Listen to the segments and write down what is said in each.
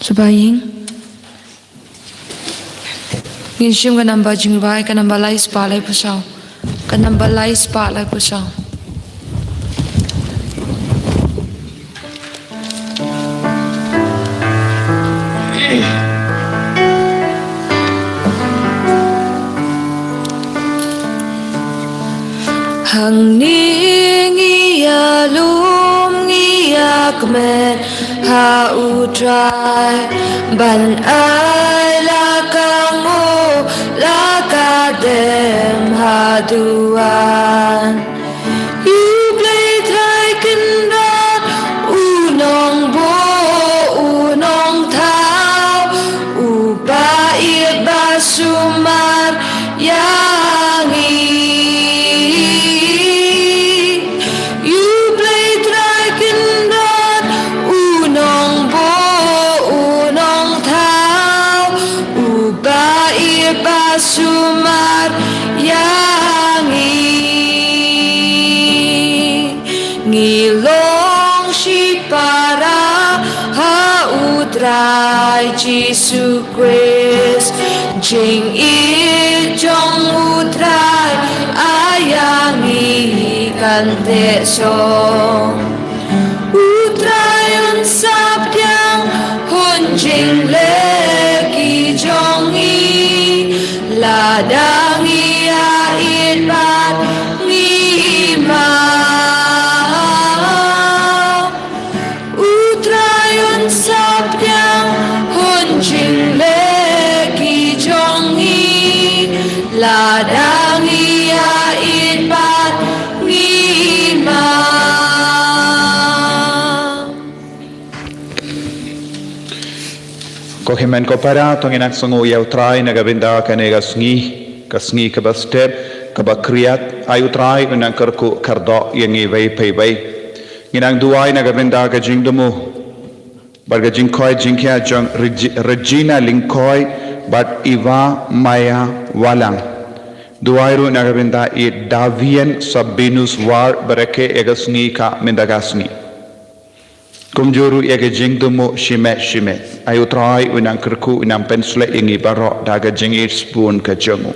Subaying Nginshim ka namba jingbai ka namba lai spa lai pusaw ka namba lai spa lai pusaw Hang ni ngiya lum ngiya kmen ha utrai ban ai la kamu la kadem ha duan you play thai kindat unong bo unong thao upa iet basumar yangi Sumar yangi ngilong si para ha utrai Jesus Christ jing I jong utrai ayangi kante song utrai un sabdyang hun jing le ki jong I la dangi ait bat ngi ma utrayon sabdyang hun jing le ki jong I la dangi ait bat ngi ma Kohimen ko para tonginak sungu ya utrai na gabinda kane kasngi ka step ka kriat ay utrai unang karku kardo yangi vai pay vai nginang duai na gabinda ka jingdumu barga jingkoi jingkya jong Regina Lingkoi bat Iva Maya Walang duai ru na gabinda I Davian Sabinus war barake egasngi ka mendagasngi Kumjuru ega jingdumu shime ayu trai unang kerku unang pensle ingi barok daga jingir spoon ka jongu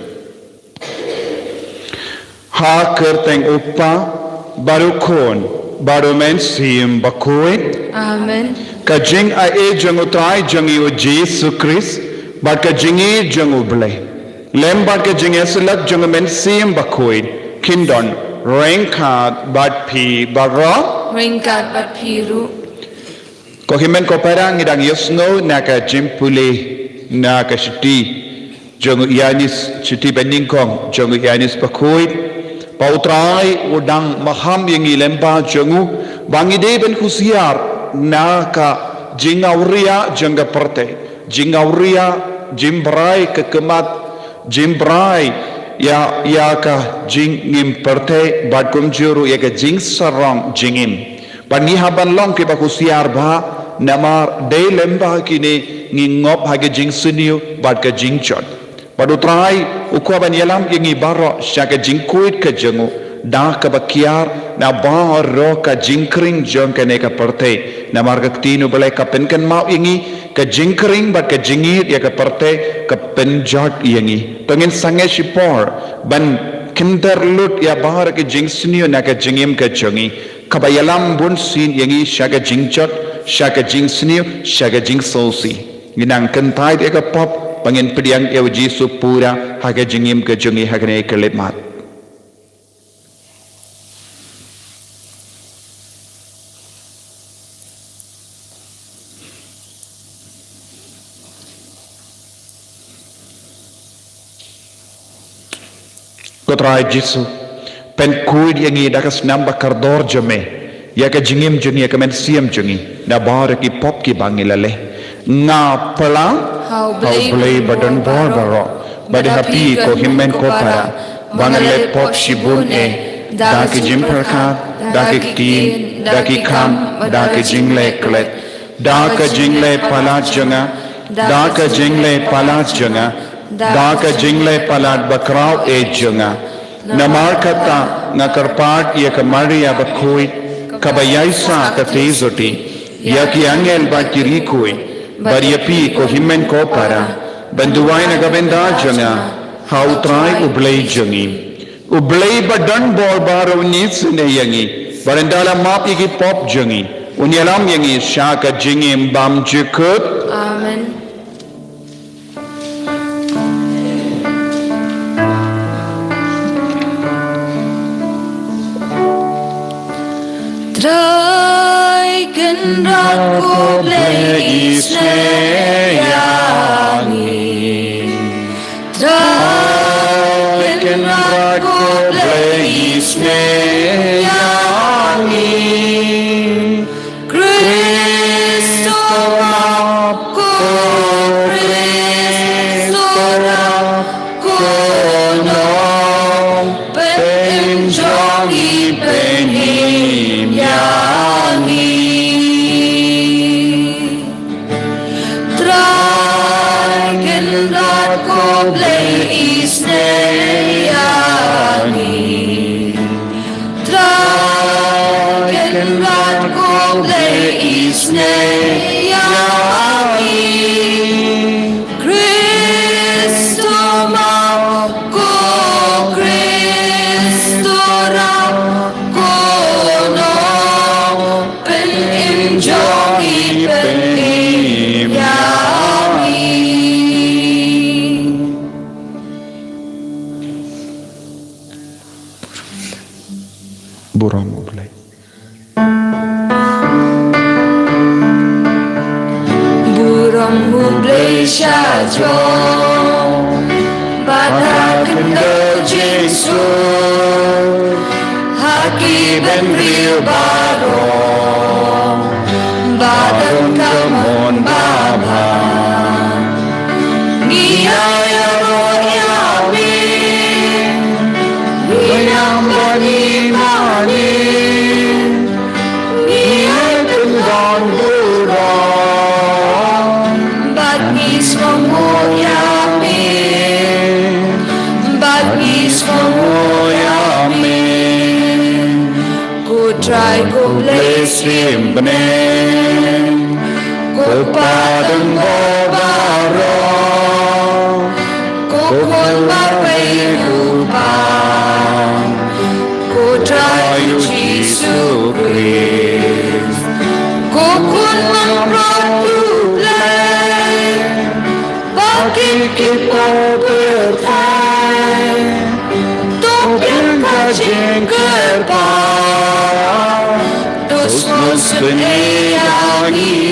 ha kerteng upa baru kon baru men sim bakuin Amen ka jing a e jongu trai jongi o Jesus Christ bat ka jingi jongu ble lem bat ka jingi selak jongu men sim bakuin kindon rengkat bat pi barok ringkat bat piru Kohimen ko parang idang yosno naka jimpuli naka shiti jongu Yanis shiti beningkong jongu Yanis pakuit pautrai udang maham yang ilemba jongu bangide ben kusiar naka jingauria jangga perte jingauria jimbrai kekemat jimbrai ya ka jingim perte bad kumjuru ya ka jing sarong jingim Pani haban long ke baku siar ba namar day lemba kini ngingop hage jing suniu bad ka jing chot padu trai ukwa ban yalam yengi baro shaka jing kuit ka jengu da ka bakiar na ba ro ka jing kring jong ka ne ka perte namar ka tinu balai ka pen kan mau yengi ka jing kring bad ka jingit ya ka perte ka pen jot yengi tongin sange shipor ban kinder lut ya bahar ke jing suniu na ka jingim ka jongi kabayalam bun sin yangi shaga jingchot shaga jing sniu shaga jing sosi ginang kentai de ka pop pangin pediang eu jisu pura haga jingim ke jungi hagane kelemat kotrai jisu pen kuid yangi dakas namba kardor jame ya ka jingim jungi ya ka men siam jungi na bar ki pop ki bangilale nga pala how play badan bor baro bade happy ko himmen ko para bangale pop shibun da ki jim perka da ki tin da ki kam da ki jingle klet da ka jingle pala janga da ka jingle pala janga da ka jingle pala bakraw janga namar kata ngakarpat ya kamari ya bakoi kabayaisa ka tezoti ya ki angel ba kirikoi Bariapi ko himen ko para banduay na gabenda janga hautray ublay jangi ublay badan bor baro nits ne yangi barandala mapi ki pop jangi unyalam yangi shaka jingi bam jikut Amen. Traikan aku bleis neyangi Traikan aku bleis neyangi Kristo aku Kristo aku nom penjongi penim yangi Traikan aku bleis neyangi Traikan aku bleis neyangi Kristo aku Kristo aku nom penjongi penim yangi burong ublay Burong mublay siya jong Batakan daw Jesu Haki ben real barong Badan kamon baba Ngiyaya royami Ngiyang bani-bani Ngiyay tenggang burong Bagis memoyami Bagis memoyami Ku try ku blessing Simpening Ku padang barong Ku kulbar payupang Ku try ku Jesu Christ Ku kulman produlay Bagi kita bertai Topeng kajing kerbau Dos mosen eyangi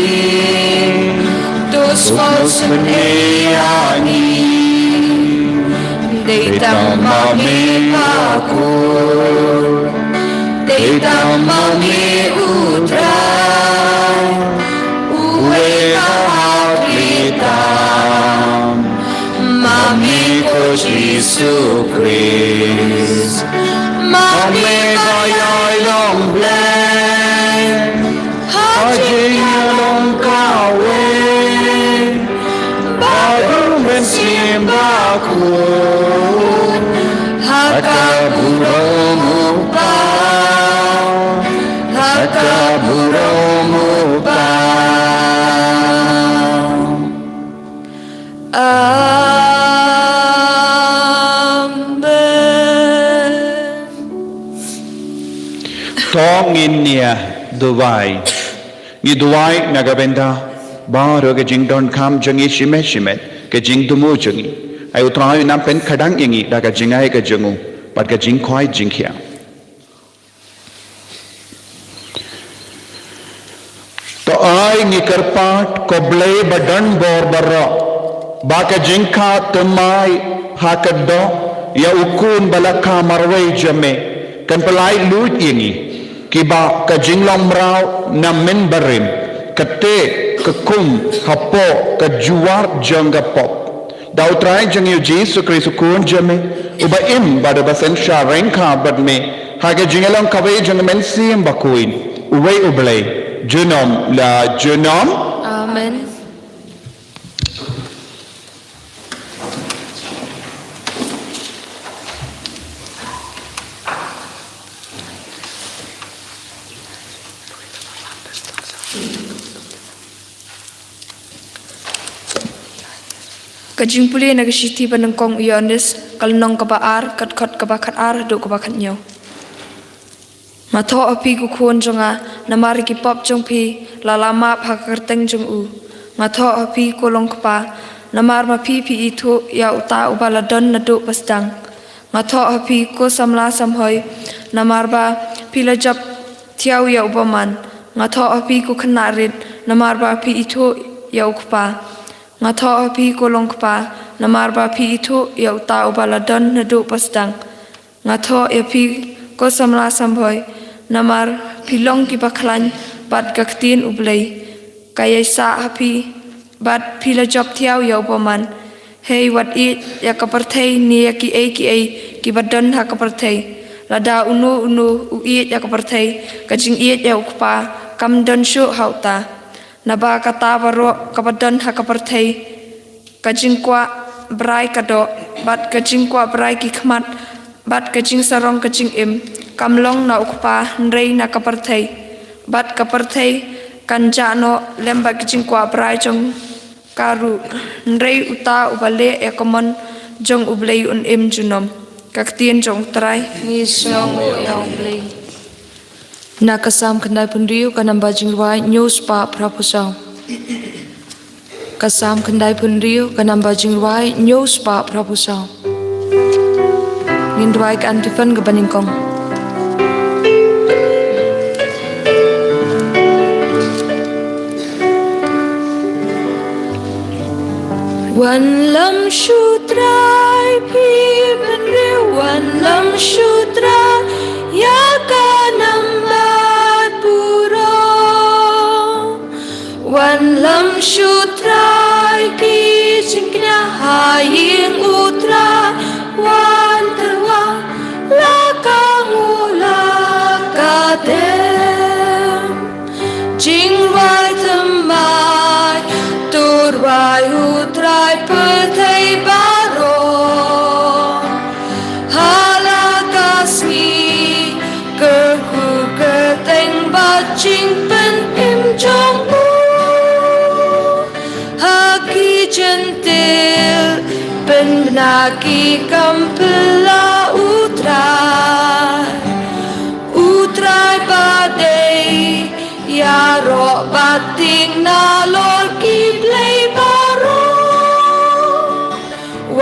Dos mosen eyangi Deita mami aku Deita mami utrai Uwe kahaglitam Mami ko Jesu Christ Mami kaya'y lomblay Haji nyalong kawin Bago mensimba ko Hakaburong upang Hakaburong upang Amen. Tongin niya duway Ni duway nagabenda Baro ke jing don kam jangi shime shime Ke jing dumu jangi Ay utrayo nam pen kadang ingi Daga jingay ke jangu Pat ke jing kway jing kya To ay ngi kerpat Koblay badan bor barra Baka jingka temay Hakaddo Ya ukun balaka marway jame Kan pelay lut ini Kiba ka jinglong mrao na min barim Kate kekum hapo ka juar jangga pop Daw try jang yu Jesu Kristu kun jame Uba im bada basen sya rengka badme Haga jingalong kawai jang men siyem bakuin Uway ublay Junom la junom Amen. kajing puli na kashiti panangkong Ionis kalnong kabaar katkot kabakat ar do kabakat nyo. Matho api kukuan jonga namari ki pop jong pi lalama phakarteng jong u. Matho api kolong kapa namar ma pi itu ya uta ubaladon na do pasdang. Matho api ko samla samhoy namar ba pilajap tiaw ya ubaman. Matho api ko kanarit namar ba pi itu ya ukpa. Matho api kolong kapa namar ba pi itu ya uta ubaladon na do pasdang. Matho api ko samla samhoy namar pilong ki baklan bat gaktin ublay kaya sa api bat pila job tiaw yaw paman hey wat it ya kapartay niya ki ki badon ha kapartay lada unu u it ya kapartay kajing it ya ukpa kam don shu hauta naba kata baro kabadon ha kapartay kajing kwa brai kado bat kajing kwa brai ki khmat bat kajing sarong kajing im kamlong na ukpa nrei na kaparthai bat kaparthai kanja no lemba kicing kwa prai jong karu nrei uta ubale ekomon jong ublei un im junom kaktien jong trai ni song ya ublei na kasam khandai punriu kanamba jingwai news pa prapusau kasam khandai punriu kanamba jingwai news pa prapusau nindwai kan tifan gabaningkong One lam shutrai pi benri one lam shutrai ya kanambat puro one lam shutrai ki jingnya haying utra wan terwa la kamula kadem jingwai temai turwai utrai petai baro halakasmi kerku kerteng bacing pen im jongbu haki jentil pen benaki kampela utrai badai ya ro bating na lor kiblay baro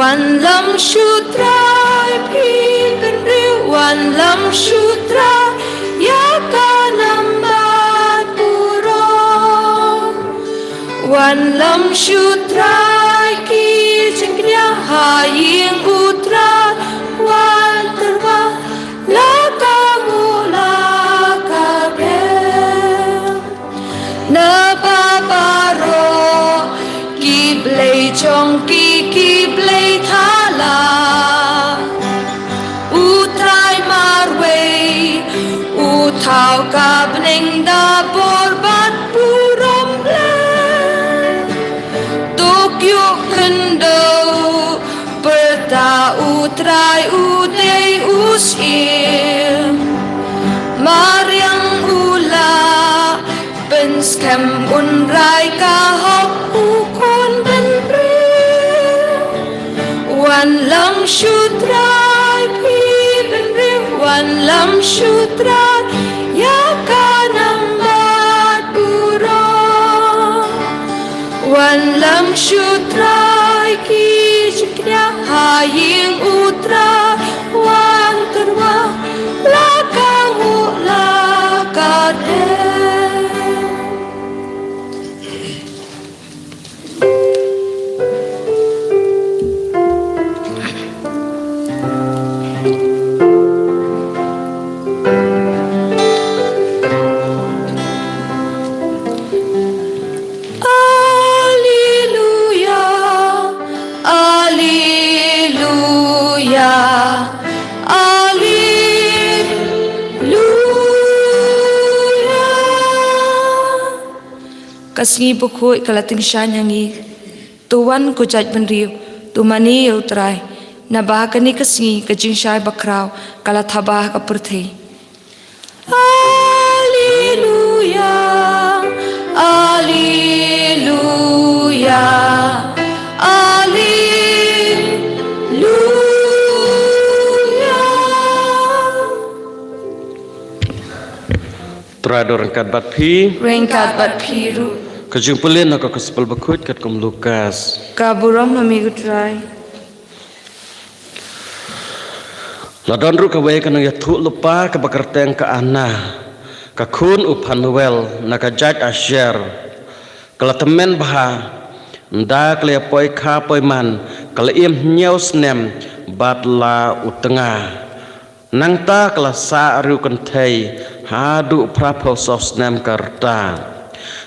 one lam shutrai pi benri one lam shutrai ya kanambat puro one lam shutrai ki jengnya haying utra wan terwa la kamula na babaro kiblay chong kiblay thala utray marway utaw kabning da borbat purom Tokyo kendo perta utray uday usim Maryang ula Skam unrai kahok ukon benri Wan lam shutrai pi benri Wan lam shutrai ya kanambat puro Wan lam shutrai ki jiknya haying utra Wan terwa lakamu lakade Kasngi bukoi kalating shanyangi tuwan ko jaj benriu tumani utrai na bahakani kasngi kajing shai bakraw kalathabah kapurthi Alleluia Alleluia Alleluia dorangkat bat phi Ringkat bat piru. kajung pelin nak gospel bakut kat kum Lukas Kaburam nami gutrai. ladon ru ka we kanang ya thu lupa ka bakarteng ka ana ka kun upanuel na ka jaj asher kala temen bah nda kle poi kha poi man kala im nyau snem bat la utenga nang ta kala sa ru kan thei hadu prapho sos snem karta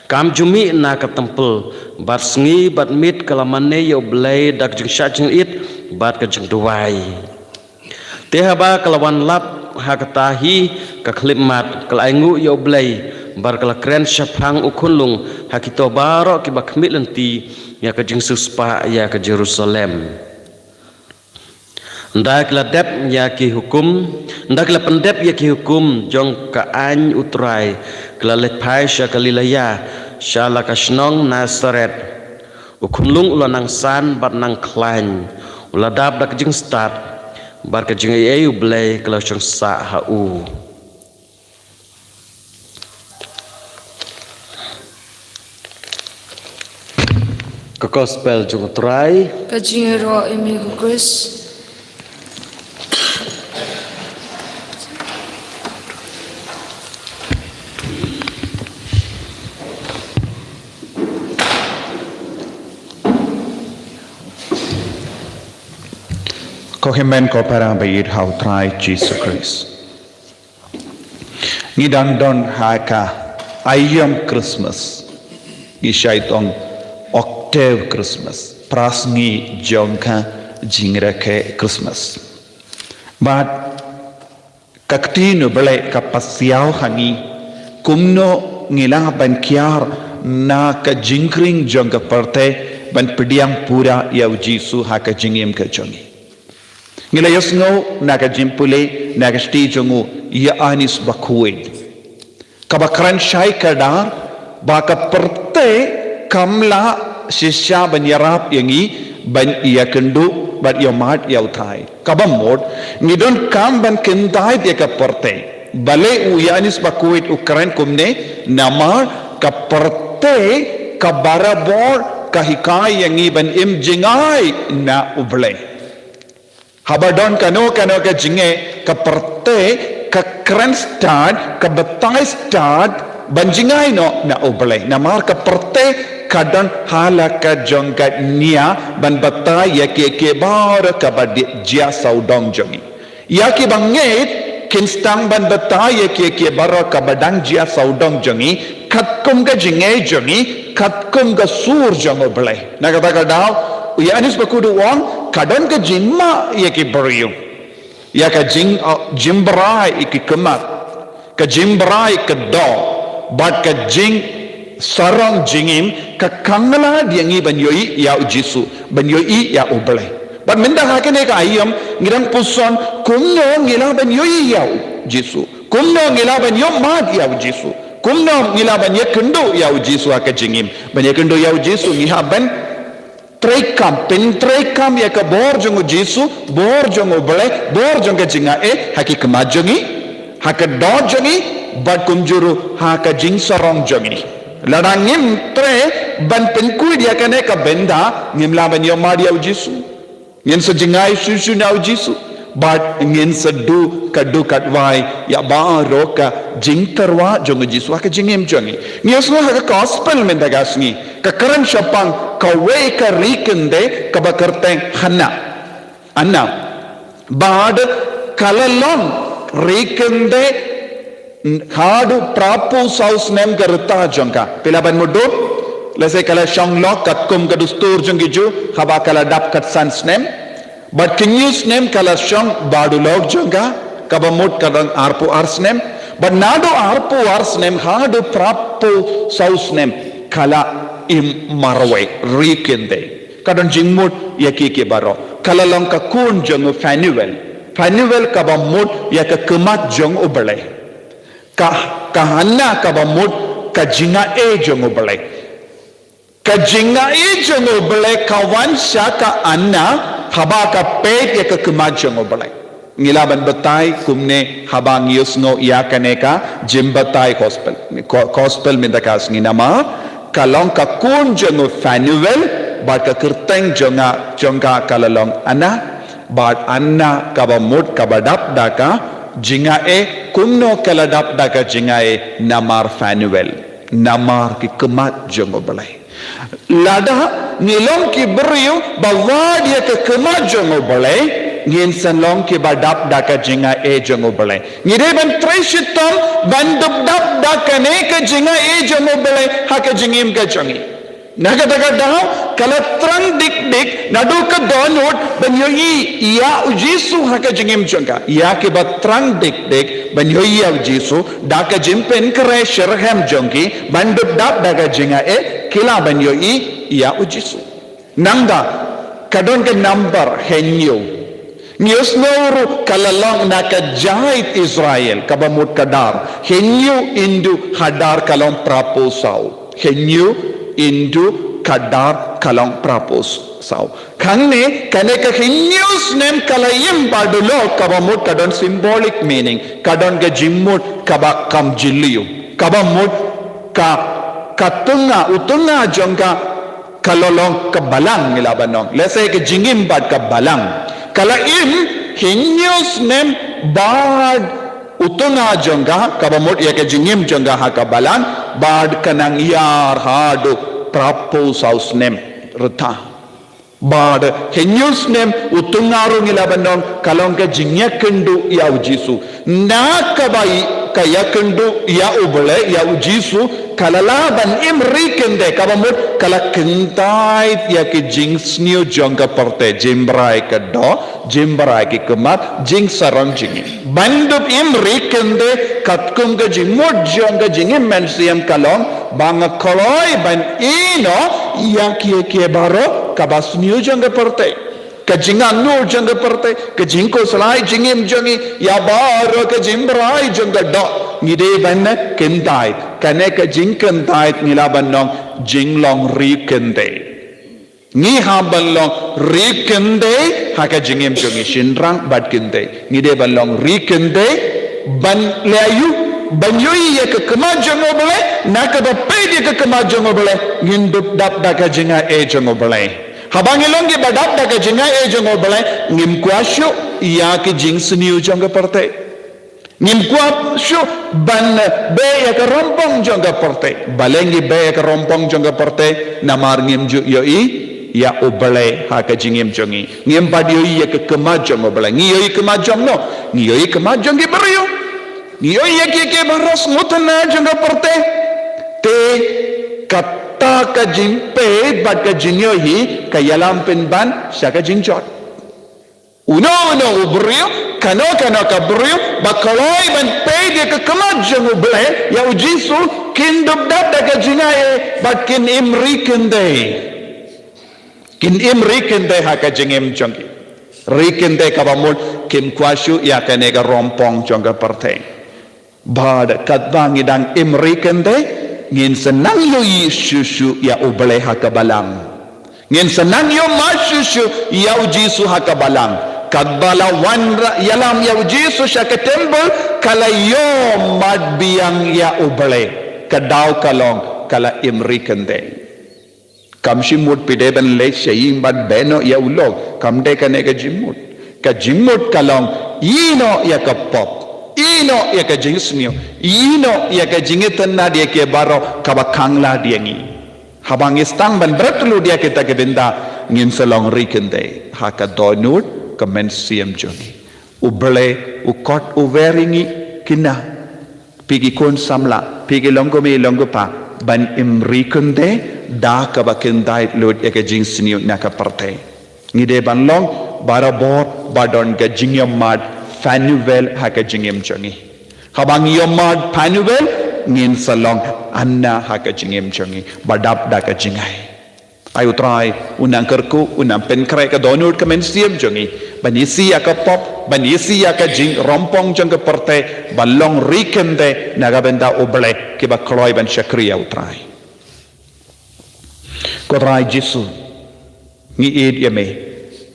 kam jumi na ka tempel bat sngi bat mit kala mane yo blai dak jing sha jing it bat ka jing duai tehaba kalawan lap hakatahi ka khlimat kala aingu yo blai bar kala kren shaphang ukhunlung hakito baro ki bakmit lenti ya ka jing suspa ya ka Jerusalem ndak la dep ya ki hukum ndak la pendep ya ki hukum jong ka an utrai kala lepai sha galilaya shala ka shnong Nazaret ukhunlung ulanang san bat nang klain uladap dak jing start bar ka jing ayu blai kalau chang sa ha u ka gospel jung trai Kajingero imi gugus. Kohimen ko parang bayid how try Jesus Christ. Ngidang don haka ayam Christmas. Isyaitong octave Christmas. Prasngi jongka jingrake Christmas. But kaktino bale kapasyaw hangi kumno ngilang ban kiar na ka jingkring jongka parte ban pediang pura yaw Jisu haka jingim ka jongi. Ngila yosngo naga jimpule naga stijongu ya anis bakuid kabakran shai kadar baka perte kamla shisha banyarap yangi ban iya kendu bat yomat yautai kabamod ngidon kam ban kentai dia ka perte bale u ya anis bakuid ukran kumne namar ka perte ka barabor ka hikai yangi ban imjingai na uble Habadon kano ka jinge ka perte ka kran start ka batai start banjingay no na oblay namar ka perte kadon hala ka jongkat nia ban batai ya ke bar ka bad jia saudong jongi ya ki banget kinstang ban batai ya ke bar ka badang jia saudong jongi khatkum ka jinge jongi khatkum ka sur jong oblay nagata ka daw ya anis bakudu wang kadon ke jimma ya ki beriu ya ka jimbrai ki kemat ka jimbrai ke do bat ka jing sarang jingim ka kangla diangi banyoi ya ujisu banyoi ya ublai bat minda hakene ka ayam ngirang puson kumno ngila banyoi ya jisu kumno ngila banyo mat ya ujisu kumno ngila banya kendo ya ujisu ka jingim banya kendo ya ujisu ngiha ban Trekam ya ka bor jongo Jisu bor jongo bole bor jongo jinga haki kema jongi haka do jongi bad kumjuru haka jing sarong jongi ladangim tre ban penkui dia kane ka benda ngimla ban yo madia Jisu ngin so jingai susu na Jisu bad ngin sedu kadu katwai ya ba roka jing terwa jongo Jisu haka jingim jongi ngiosno haka gospel mendagasni ka karan syapang kawe ka rikende ka bakarteng anna bad kalalon rikende hadu prapu saus nem garta jongka pilaban mudu lese kala shanglok katkum ka dustur jongi ju haba kala dap kat sans nem but kinyus nem kala shang badu log jonga kabamut kadang arpu ars nem but nado arpu ars nem hadu prapu saus nem kala im marway rikende kadon jingmut yaki ke baro kalalong ka kun jong fanuel ka bamut ya ka kemat jong ubale ka hanna ka bamut ka jinga jong ubale ka jinga jong ubale ka wansha ka anna haba ka pet ya ka kemat jong ubale ngilaban batai kumne habang yusno ya kaneka jimbatai gospel mindakas nginama kalong kakun jongo fanuel bat ka kerteng jonga kalalong ana bat anna kabamut kabadap daka jinga kumno kaladap daka jinga namar fanuel namar ki kemat jongo balai lada ngilong ki beriu bawad ya ke kemat jongo balai ngin sanlong ki badap daka jinga jongo balai ngide ban treshitom bandup dap daka ne ke jinga jongo balai haka jingim ka jongi naga daga daw kalatrang dik nadu ka donut banyoi ya ujisu haka jingim jonga ya ke batrang dik banyoi ya ujisu daka jimpen kre sherhem jongi bandup dap daka jinga kila banyoi ya ujisu nangda kadon ke number henyo Nius noru kalalong nakajahit Israel kabamut kadar henyu indu hadar kalong praposau henyu indu kadar kalong praposau kangne kaneka henyus nem kalayim badulo kabamut kadon symbolic meaning kadon ke jimmut kabakam jiliu kabamut katunga utunga jongka kalolong kebalang nilabanong let's say ke jingim bad kebalang kalaim hinyus nem bad utuna jongga kabamut ya ke jingim jongga hakabalan bad kanang yar hadu prapo saus nem reta bad hinyus nem utungaru ngilabanong kalong ke jingya kendu ya ujisu na kabai kaya kendu ya ubole ya ujisu kalalaban imri kende kabamut kala kentai ya ke jingsnio jongga perte jimbrai ke do jimbrai ke kemat jing sarang jingin bandup imri kende katkum ke jingmut jongga jingin mensiam kalong banga koloi ban ino yang kia baro kabasnio jongga perte kajingan nur jongga perte kajingko selai jingim jongi ya baro kajimbrai jongga do ngide ban kentai kane ka jingken tait ngilaban nong jinglong rikende ngi habalong rikende haka jingem jongi shinrang bad kende ngide balong rikende ban layu banyoi ya ke kemajang obole naka bape dia ke kemajang obole ngindup dap daka jinga jongo bole habangilong ge badap daka jinga jongo bole ngim kwasyo ya ke jing sniu jonga parte ngimkuap syu ban be ya ke rompong jongga porte balengi be ya ke rompong jongga porte namar ngim ju yoi ya obale ha ke jingim jongi ngim pad yoi ya ke kemajong obale ngi yoi kemajong no ngi yoi kemajong ge beriu ngi yoi ya ke baros ngutana jongga porte te kata ka jingpe bad ka jingyoi ka yalam penban sya ka jingjot uno ubrio kano ka brio bakaloi ban pede ke kemajang ubele ya ujisu kindup dap daga jingae bat kin imri kende haka jingem jongi rikende kabamul kim kwashu ya kanega rompong jonga parte bad katbangi dang imri kende ngin senang yoi shushu ya ubele haka balang ngin senang yo mashushu ya ujisu haka balang kadbala wanra yalam ya ujisu syaka tembul kala yo mad biang ya ubale kadau kalong kala imri kende kamshimut pideben le shayim bad beno ya ulog kamde kane ka jimut kalong ino ya ka pop ino ya ka jingsnio ino ya ka jingitan na dia ke baro kabakangla dia ngi habang istang ban bratlu dia kita ke benda ngin salong rikende haka donut kamen siam jongi ubele ukot uveringi kina pigi kon samla pigi longo pa ban imri kunde da ka bakendai lod ya ka jing sniu na ka parte ngide ban long barabor badon ka jingyam mad fanuvel ha ka jingyam jongi habang yomad fanuvel ngin salong anna ha ka jingyam jongi badap da ka jingai ayo try unang kerku unang penkrai ka donut ka men siam jongi banisi ya ka pop banisi ya ka jing rompong jong ka parte balong rikende naga benda oble ke ba kloi ban shakriya utrai ko try jisu ni id yame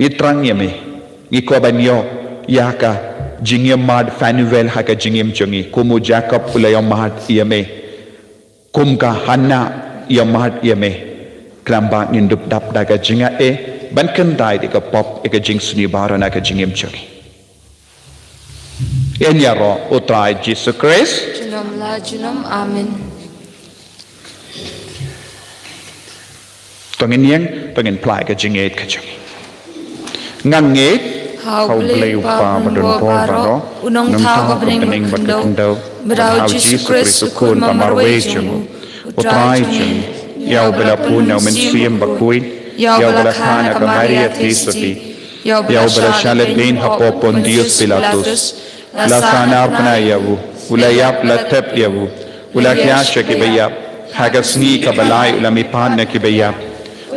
ni trang yame ni ko banyo yaka jingem mad Fanuel haka jingem jongi kumu Jacob ulayom mahad iame kumka Hana yamahad iame klamba nindup dap daga jinga ban kendai dika pop eka jing suni baran aka jingem jongi enya ro utrai Jesus Christ Junom la junom amen. tongin yang tongin plai ka jinget ka jongi ngang nget Hau bleu pa badon po baro unong thao ka bening bakendo berau Jesus Christ kun mamarwe jungu utrai jungu yau bela pun yau men siem bakui yau bela khana ka Maria Thisti yau bela shalebin hapo Pontius Pilatus la sana apna yavu ulayap la tep yavu ulakya shakibaya hagasni ka balai ulami pan na kibaya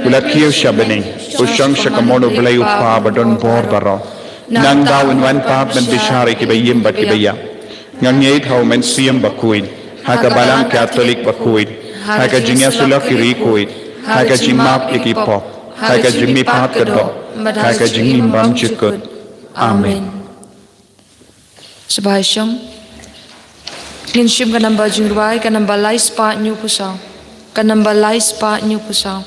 ulakyo shabani ushang shakamono bleu pa badon bor baro nang daun wan pap men bishari kibayim bakibaya ngangeit hau men siem bakuin haka balang Catholic bakuin haka jingya sulak kiri kuit haka jimap ikipop haka jimi pat kedo haka jingim bam chikut amen Sebagai syong Ngin syum ka namba jingruai ka namba lai spa nyu pusang ka namba lai spa nyu pusang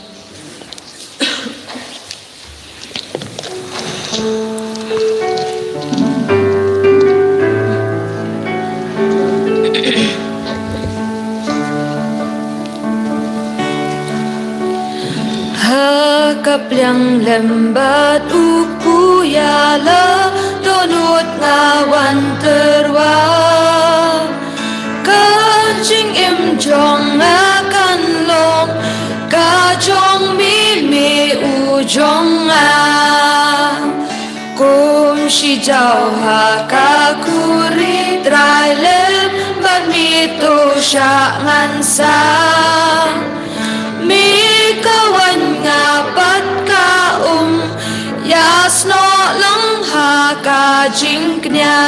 Kaplyang lembat upu yala donut ngawan terwa Kajing im jong akan long Kajong mimi ujong a Kum si jau hakakuri Trai lembat mito sya ngansa Mi kawan ngapat ka Yasno lang ha ka jingknya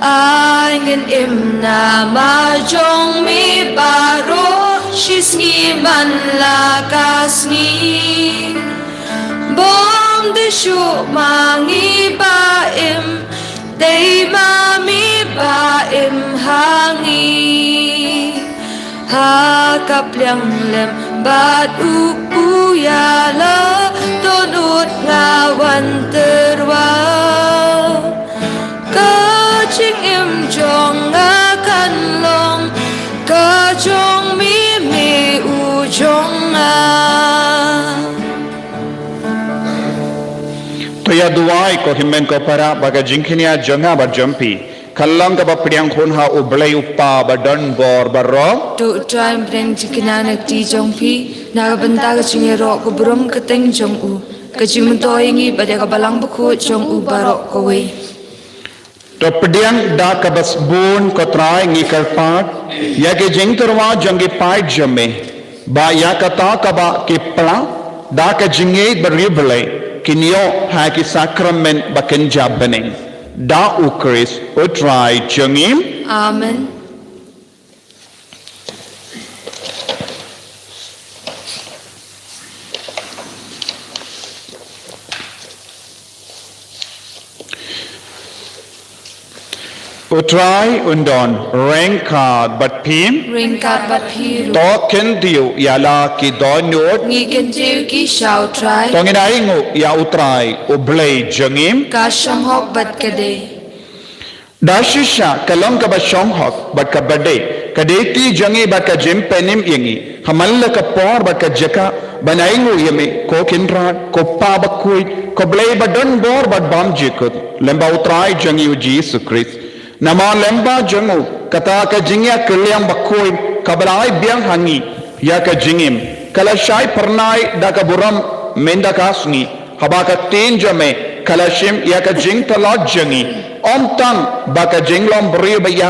Angin im na majong mi baro Shisngi man la kasni Bom de shu mangi ba im Day mami ba im hangi Kaplyang lembat upu yala donut ngawan terwa Kajing im jong akan long Kajong mimi ujong a Toya duai ko himen ko para baga jingkinia jonga barjampi kallang ka bapriang khun ha ublay upa badon bor barro Tu tram breng jikina nak ti jong pi Naga benta ka jingero ko brum ka teng jong u Ka jimunto ingi pada ka balang buku jong u barok ko we to pediang da ka bas bun ko trai ngi kalpat ya ke jing terwa jangi pai jame ba ya kata ka ba ki pla da ka jinge berible kinyo ha ki sakrament baken jabane da ukris utrai jangim Amen utrai undon rengkad bat pim Ringkat bat piru to kendiu yala ki donut Ngi kentiu ki shao trai tongin aingu ya utrai ublay jangim Ka shang hok bat kade dashisha kalong ka bashong hok bat ka bade kadeti jangi bat ka jim penim yengi hamalla ka por bat ka jaka banaingu yeme ko kindra ko pa bakui ko blay badon bor bat bam jikut lemba utrai jangi u Jesus Christ nama lemba jangu kata ka jingya kelyam bakui kabalai biang hangi ya ka jingim kala shai pernai da ka buram menda kasni haba ka tin jame kala shim ya ka jing talot jangi om tang ba ka jinglom bri baya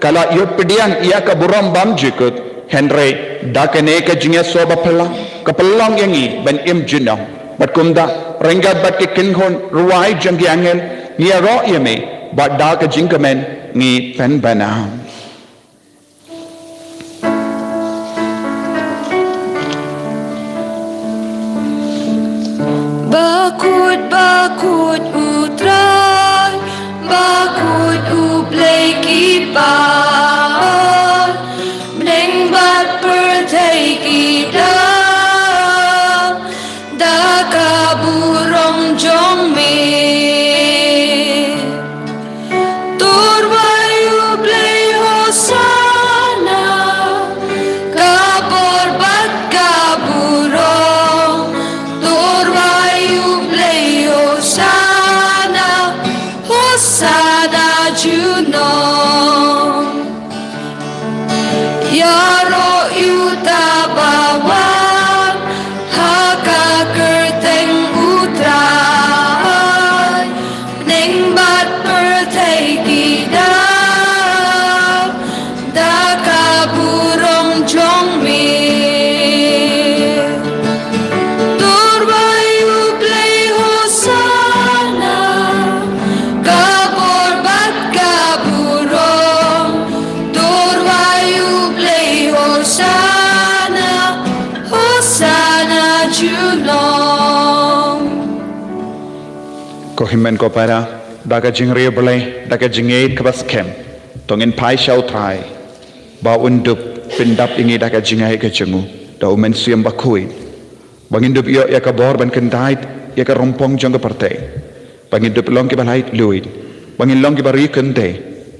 kala yopdian ya ka buram bam jikut henry da ka ne ka jingya soba pala ka pelang yangi ban im jinong bat kumda rengat bat ke kinhon ruai jangi angel nia ro yame but da ka jingkamen ngi pen bana Bakut bakut utrai himen ko para daga jingre boleh daga jingait kebas kem tongin pai shau trai ba undup pindap ingi daga jingai ke jengu da umen siam bakui bangin dup yo ya ka bor ban kendait ya ka rompong jang ke partai bangin dup long ke balait luid bangin long ke bari kente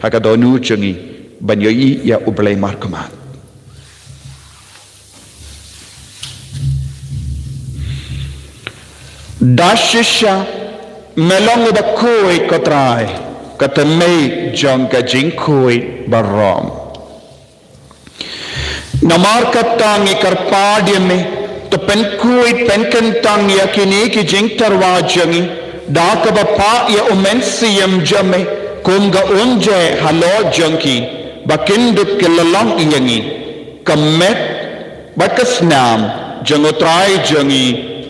haka donu jengi ban yo i ya ublai markamat dashisha melong bakui kotrai katemei jang ka jingkui barom namar katangi karpadiame to penkui penkentang yakini ki jingtarwa jangi daka bapa ya umensiam jame kumga unje halo jangki bakinduk kelalong inyangi kamet bakasnam jangotrai jangi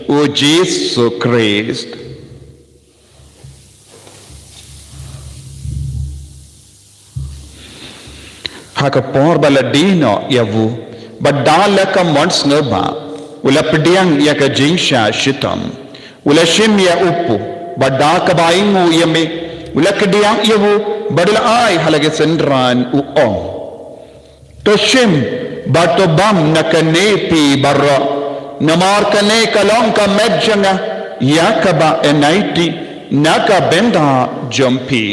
o Jesus Christ haka por baladino yavu badala ka mons neba ula pediang ya ka jingsha shitam ula shim ya upu badaka baingu yame ula kediang yavu badala ai halage sendran u ong to shim bato bam nakanepi barra namar kane kalong ka medjanga yakaba enaiti naka benda jumpi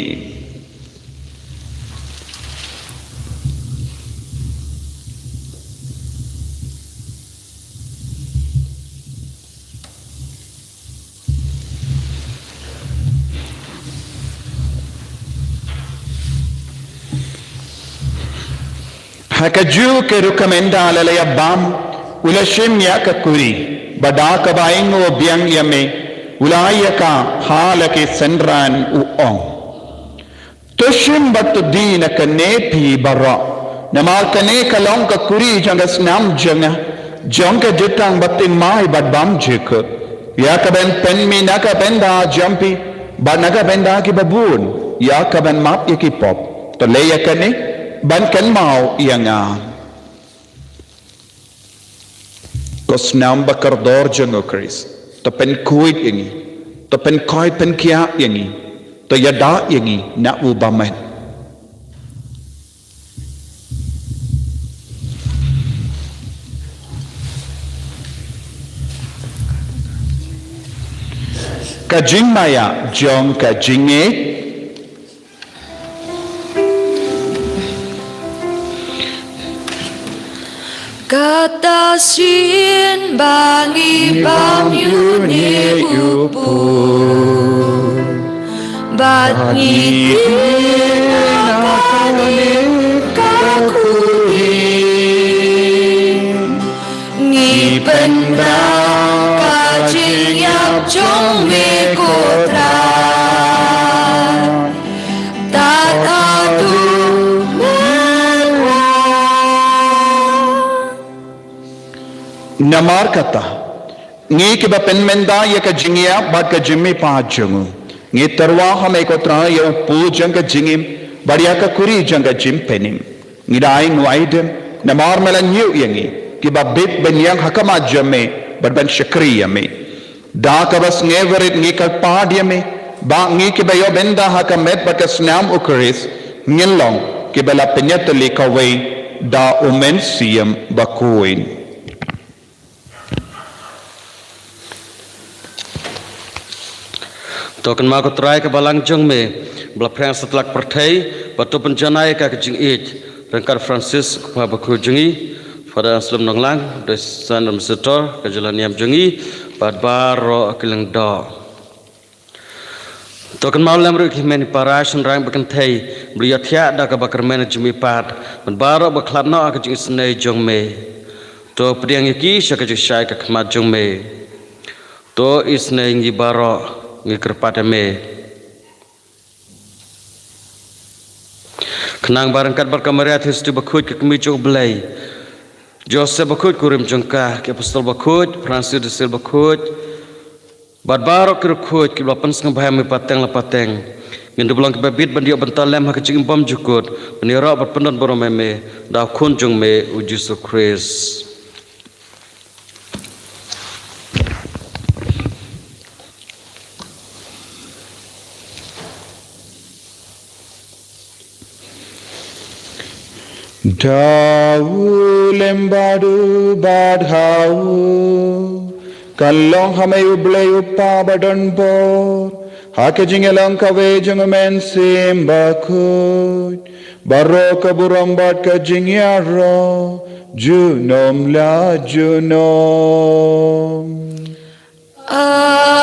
hakaju ke rekomenda lalaya bam ula shim ya ka kuri bada ka baingo biang yame ulaya ka halake sendran u ong to shim bat din ka nepi bara namal ka ne kalong ka kuri janga snam janga janga jetang batin mai bad bam jek ya ka ben pen mi na ka benda jampi ba na ka benda ki babun ya ka ben map ya ki pop to le ya ka ne ban kan mau yanga kosnam bakar dor jango Chris to pen kuit yangi to pen koi pen kia yangi to yada yangi na ubamet kajing maya jong kajinge Kata sin bangi bang yuni upu Bangi kinakani kakuri Ngi pendra kajing yap jong me kotra Tak adu namar kata ngi ke bapen menda ya ka jingia bad ka jimmi pa jungu ngi tarwa hame ko tra ya pu jang ka jingim bariya ka kuri jang ka jim penim ngi dai nu aidem namar mela nyu yangi ki babit ben yang hakama jamme bad ban shakriya me da ka bas nge verit ngi ka pa dia me ba ngi ke bayo benda hakamet ba ka snam ukris ngilong ke bala penyat le ka wei da umen siam bakuin Token ma ko try ka balang jong me bla prang satlak partai patu penjanai ka kajing it rengkar Francis pa baku jungi pada aslam nonglang des sanam setor ka jalan yam jungi pad baro akilang do token ma lam ru ki men parashan rang bakan thai blia thya da ka bakar men jumi pad man baro baklat no ka jing snei jong me to priang ki sha ka jai ka khmat jong me to isnei ngi baro ngikir pada me kenang barangkat berkamariat histu bakut ke kemicu belai Joseph bakut kurim jengkah ke apostol bakut Francis de Sel bakut bad barok kirkut ke lapan sengah bahaya me pateng lapateng ngindu belang ke babit bandiok bentar lem ha kecing bom jukut menirok berpendan boromeme dah kunjung me uji Kris Tau lembadu badhau kalong hamay ublay upa badon bor hake jingelang kawe jungumen simbakut baro kaburang bad ka jingyaro junom la junom. Amen.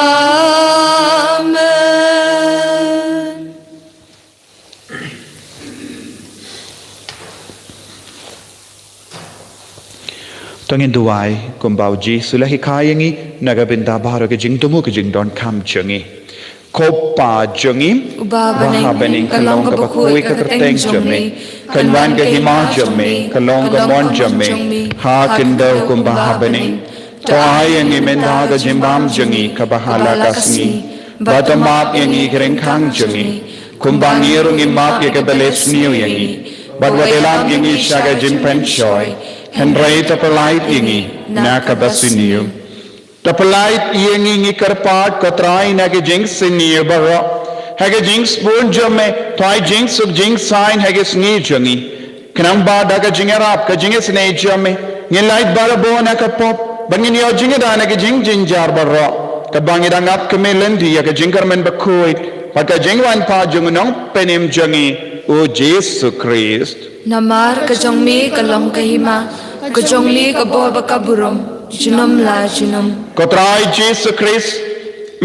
Tangin duway kumbau ji sulahi kayangi nagabinda baro ke jing tumu ke jing don kam jungi kopa jungi Ubabaning kalong kabakui kakateng jumi kanwan ke hima jumi kalong kamon jumi ha kindaw kumbahabaning toayangi mendaga jimbam jungi kabahala kasngi batamap yangi kerengkang jungi kumbangirung imap ye kabales niyo yangi badwatelam yangi shaga jimpen choy Henry tapalait ingi nakabasiniyo. Tapalait ingi ngi karpat kotrai nage jinx siniyo bara. Hage jinx bun jame toy jinx sub jinx sign hage sni jungi. Kanang ba daga jingerap ka jinges ne jame. Ngi light bara bo nakapop. Bangin yo jingeda nage jing jinjar bara. Kabangida ngap kamelendi ya ka jinkarmen bakuit. Pagka jingwan pa jungunong penim jungi o Jesus Christ. Namar kajongmi kalong kahima kajongmi kabo bakaburom junam la junam. Kotrai Jesus Christ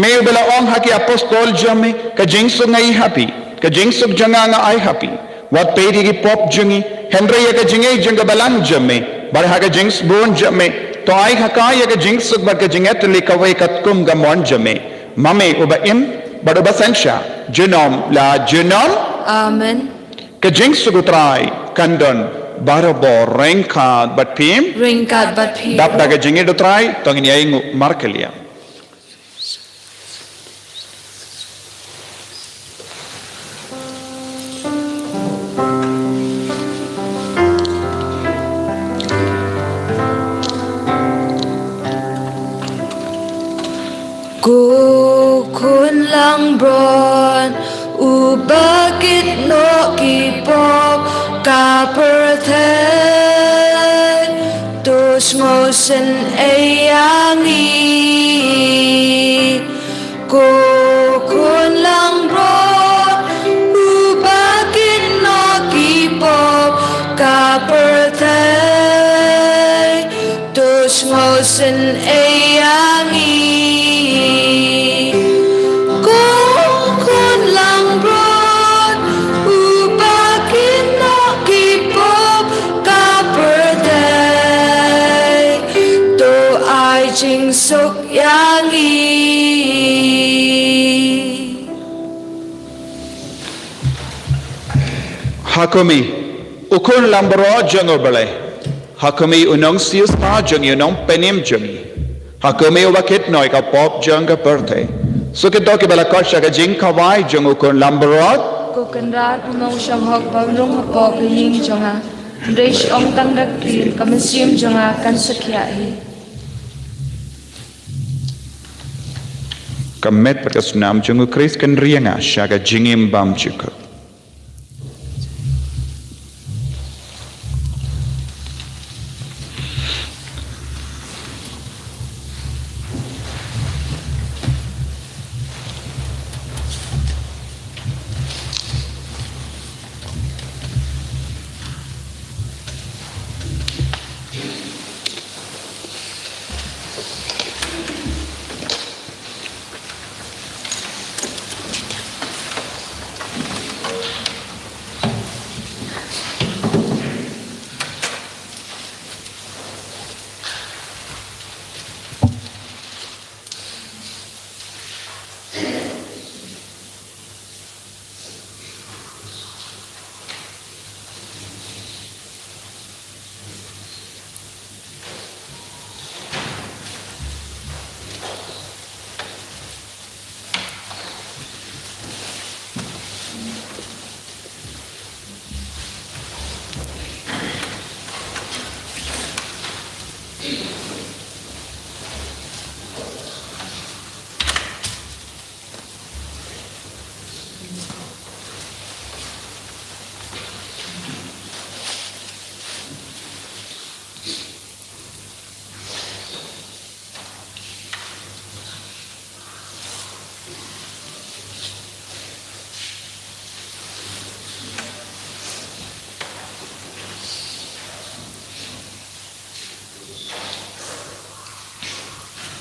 may bala ong haki apostol jami ka jingsug ngai happy ka jingsug janga nga ai happy wat pedi gi pop jungi Henry ka jingai janga balang jami bar ha ka jings bon jami to ai hakaya ka jingsug bar ka jinget li kawai katkum gamon jami mame uba im bar uba sensha junom la junom. Amen. Ka jingsug utrai kandon barabo rengkat bat pim Ringkat bat pi. dap daga jingi utrai tongin yaingu markelia. Kun lang bron ubakit no kipop kaperthen tus ngosen ayangi kun lang bron ubakit no kipop kaperthen tus ngosen ayangi Jingsuk yangi. Hakumi ukun lambro jango balai hakumi unong sius pa jang unong penim jangi hakumi wakit noi ka pop jang ka birthday so ke doki bala kosha ka jing kawai jang ukun lambro Kukenrat umong shanghok pamrong hapok ying jonga Reish ong tangdak kir kamasim jonga kan sakyahi Kamet berkesunam jungu Chris kan rianga syaga jingim bam cukup.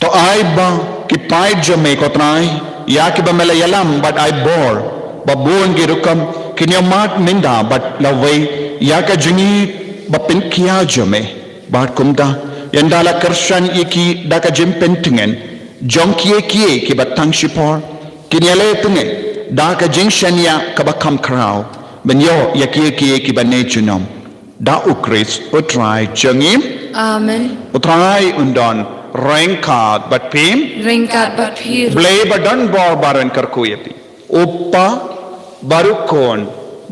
to ai ba ki pai jome ko trai ya ki ba malayalam but I bor ba bon gi rukam kinyamat minda but laway ya ka jingi ba pinkia jome ba kumda yandala kershan iki da ka jim pentingen jong kie ki ba tang shipor kinyale tunge da ka jing shanya ka ba kam krau benyo ya kie ki ba ne junom da ukris utrai jangim Amen. utrai undon rengkat bat pim Ringkat bat phir. blay badan bor baran karkuyati uppa barukon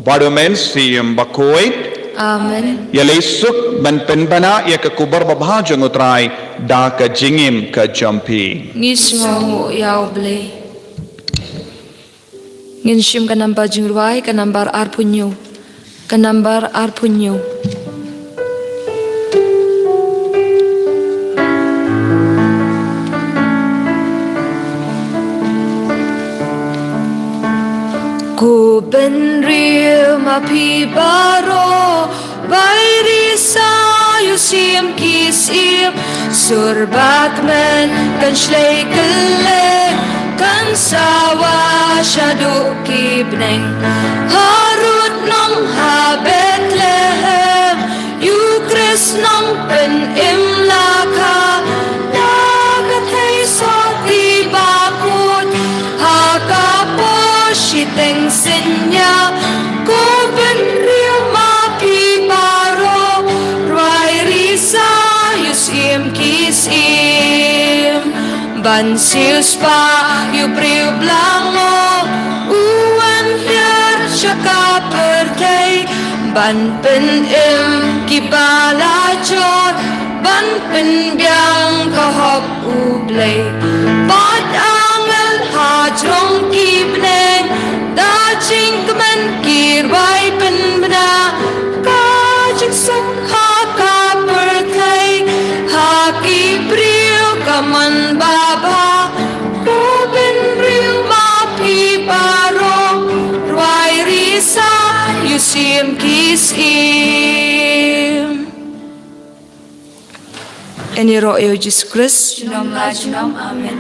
badumen siyam bakoit Amen. yalisuk ban penbana ya ka kubar babha jangutrai da ka jingim ka jampi Ngis ngo yau ble. Ngin shim ka number jingruai ka number arpunyo. Ka number arpunyo. Ku ben real ma pi baro Vairi sa yusim kisim Surbat men kan shlei kele Kan sawa shadu kibneng Harut nong ha Bethlehem Yu Chris nong pen imlaka Nagatay sa ti bakut Hakapo shiteng sinya Ko ben real ma pi baro Rwai risa yusim kisim Bansius pa yu priu blango Uwan hier shaka pertay Ban pen im kibala chot Ban pen biang kahop ublay Bat angel hajrong kibneng Da ching kemen kirwai pen bena Kajik suk haka pertay Haki priu kaman baba Robin riu mapi baro Rwai risa yusim kisim Eni ro'yo Jesus Christ Junom la junom amen